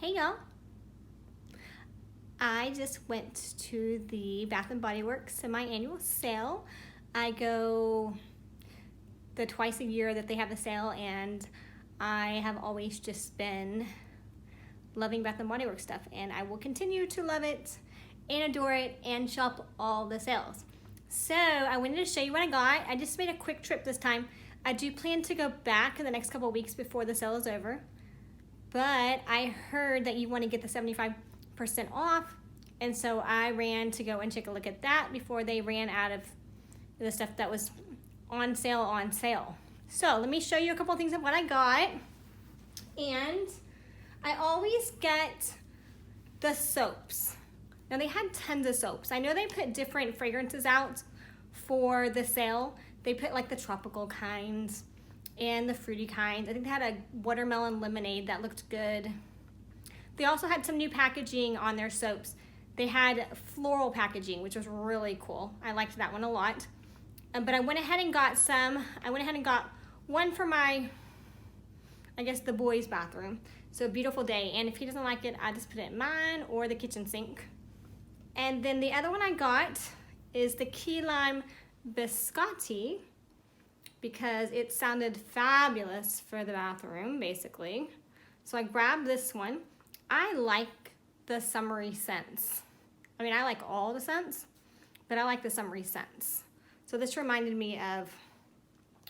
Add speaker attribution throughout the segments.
Speaker 1: Hey y'all, I just went to the Bath and Body Works semi-annual sale. I go the twice a year that they have the sale, and I have always just been loving Bath and Body Works stuff, and I will continue to love it and adore it and shop all the sales. So I wanted to show you what I got. I just made a quick trip this time. I do plan to go back in the next couple of weeks before the sale is over. But I heard that you want to get the 75% off, and so I ran to go and take a look at that before they ran out of the stuff that was on sale. So let me show you a couple of things of what I got. And I always get the soaps. Now they had tons of soaps. I know they put different fragrances out for the sale. They put like the tropical kinds and the fruity kind. I think they had a watermelon lemonade that looked good. They also had some new packaging on their soaps. They had floral packaging, which was really cool. I liked that one a lot. But I went ahead and got some. I went ahead and got one for my, I guess, the boys' bathroom. So Beautiful Day. And if he doesn't like it, I just put it in mine or the kitchen sink. And then the other one I got is the Key Lime Biscotti, because it sounded fabulous for the bathroom, basically. So I grabbed this one. I like the summery scents. I mean, I like all the scents, but I like the summery scents. So this reminded me of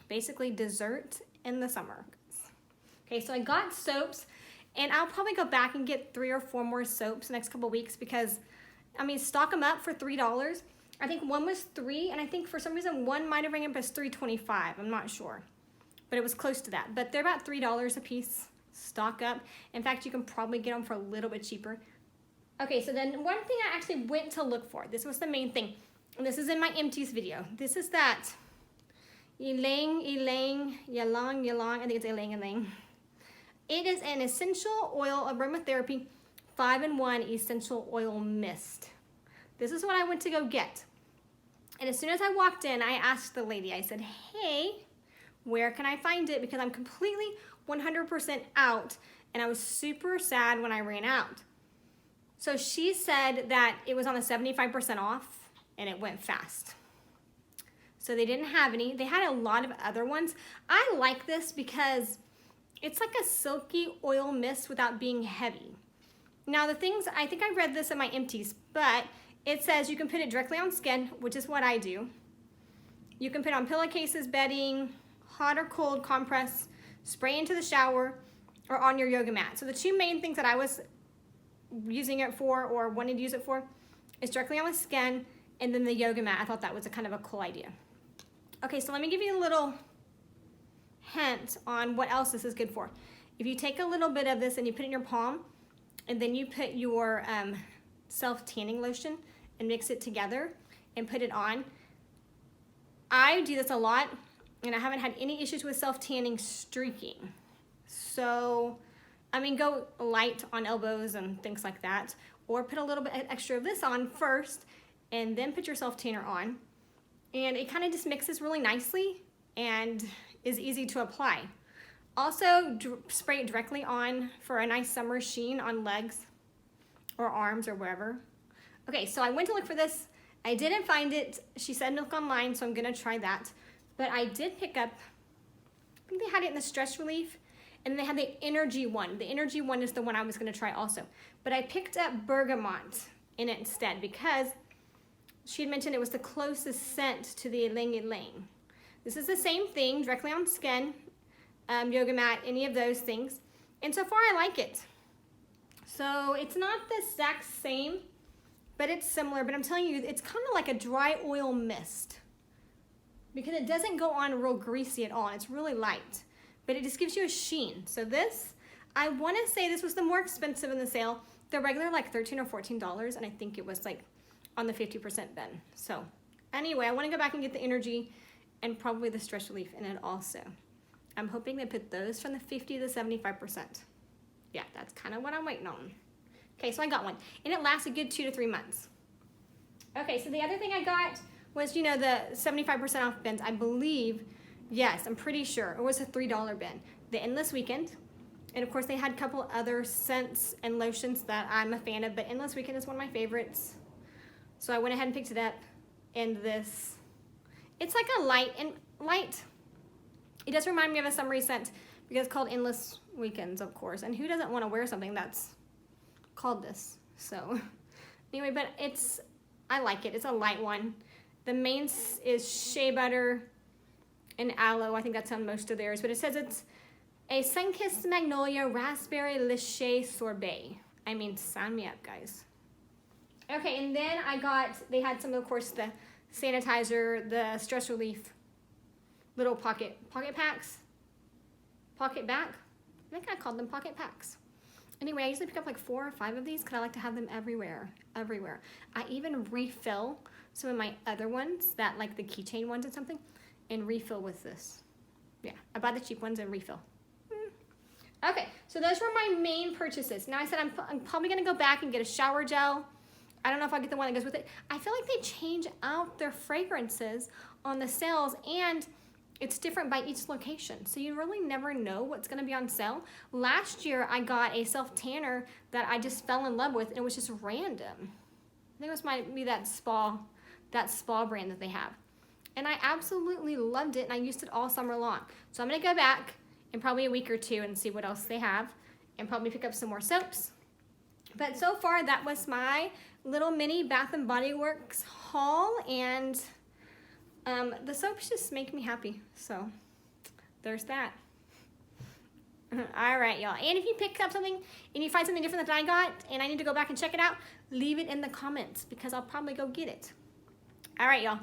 Speaker 1: basically dessert in the summer. Okay, so I got soaps, and I'll probably go back and get 3 or 4 more soaps the next couple of weeks because, I mean, stock them up for $3. I think one was $3, and I think for some reason one might have rang up as $3.25. I'm not sure, but it was close to that. But they're about $3 a piece. Stock up. In fact, you can probably get them for a little bit cheaper. Okay, so then one thing I actually went to look for. This was the main thing, and this is in my empties video. This is that Ylang Ylang. I think it's Ylang Ylang. It is an essential oil aromatherapy 5-in-1 essential oil mist. This is what I went to go get. And as soon as I walked in, I asked the lady, I said, hey, where can I find it? Because I'm completely 100% out, and I was super sad when I ran out. So she said that it was on the 75% off, and it went fast. So they didn't have any. They had a lot of other ones. I like this because it's like a silky oil mist without being heavy. Now the things, I think I read this in my empties, but it says you can put it directly on skin, which is what I do. You can put it on pillowcases, bedding, hot or cold compress, spray into the shower, or on your yoga mat. So the two main things that I was using it for or wanting to use it for is directly on the skin, and then the yoga mat. I thought that was a kind of a cool idea. Okay, so let me give you a little hint on what else this is good for. If you take a little bit of this and you put it in your palm, and then you put your self-tanning lotion and mix it together and put it on. I do this a lot, and I haven't had any issues with self-tanning streaking. So, I mean, go light on elbows and things like that, or put a little bit extra of this on first, and then put your self-tanner on. And it kind of just mixes really nicely and is easy to apply. Also, spray it directly on for a nice summer sheen on legs or arms or wherever. Okay, so I went to look for this. I didn't find it. She said look online, so I'm gonna try that. But I did pick up, I think they had it in the stress relief, and they had the energy one. The energy one is the one I was gonna try also. But I picked up bergamot in it instead because she had mentioned it was the closest scent to the Ylang Ylang. This is the same thing, directly on skin, yoga mat, any of those things. And so far I like it. So it's not the exact same, but it's similar. But I'm telling you, it's kind of like a dry oil mist because it doesn't go on real greasy at all. It's really light, but it just gives you a sheen. So this, I want to say this was the more expensive in the sale. The regular like $13 or $14, and I think it was like on the 50% bin. So anyway, I want to go back and get the energy and probably the stress relief in it also. I'm hoping they put those from the 50 to 75%. Yeah, that's kind of what I'm waiting on. Okay, so I got one, and it lasts a good 2 to 3 months. Okay, so the other thing I got was, you know, the 75% off bins. I believe, yes, I'm pretty sure it was a $3 bin. The Endless Weekend, And of course they had a couple other scents and lotions that I'm a fan of, but Endless Weekend is one of my favorites. So I went ahead and picked it up. And this, it's like a light. It does remind me of a summery scent because it's called Endless Weekends, of course. And who doesn't want to wear something that's called this? So anyway, but I like it. It's a light one. The main is shea butter and aloe. I think that's on most of theirs, but it says it's a sun-kissed magnolia raspberry lychee sorbet. I mean, sign me up, guys. Okay, and then they had some, of course, the sanitizer, the stress relief, little pocket packs, pocket back. I think I called them pocket packs. Anyway, I usually pick up like 4 or 5 of these because I like to have them everywhere. I even refill some of my other ones, that like the keychain ones and something, and refill with this. Yeah, I buy the cheap ones and refill. Okay, so those were my main purchases. Now I said I'm probably gonna go back and get a shower gel. I don't know if I'll get the one that goes with it. I feel like they change out their fragrances on the sales, and it's different by each location. So you really never know what's gonna be on sale. Last year, I got a self-tanner that I just fell in love with, and it was just random. I think it was might be that spa brand that they have. And I absolutely loved it, and I used it all summer long. So I'm gonna go back in probably a week or 2 and see what else they have, and probably pick up some more soaps. But so far, that was my little mini Bath & Body Works haul, and the soaps just make me happy. So there's that. All right, y'all. And if you pick up something and you find something different that I got and I need to go back and check it out, leave it in the comments because I'll probably go get it. All right, y'all.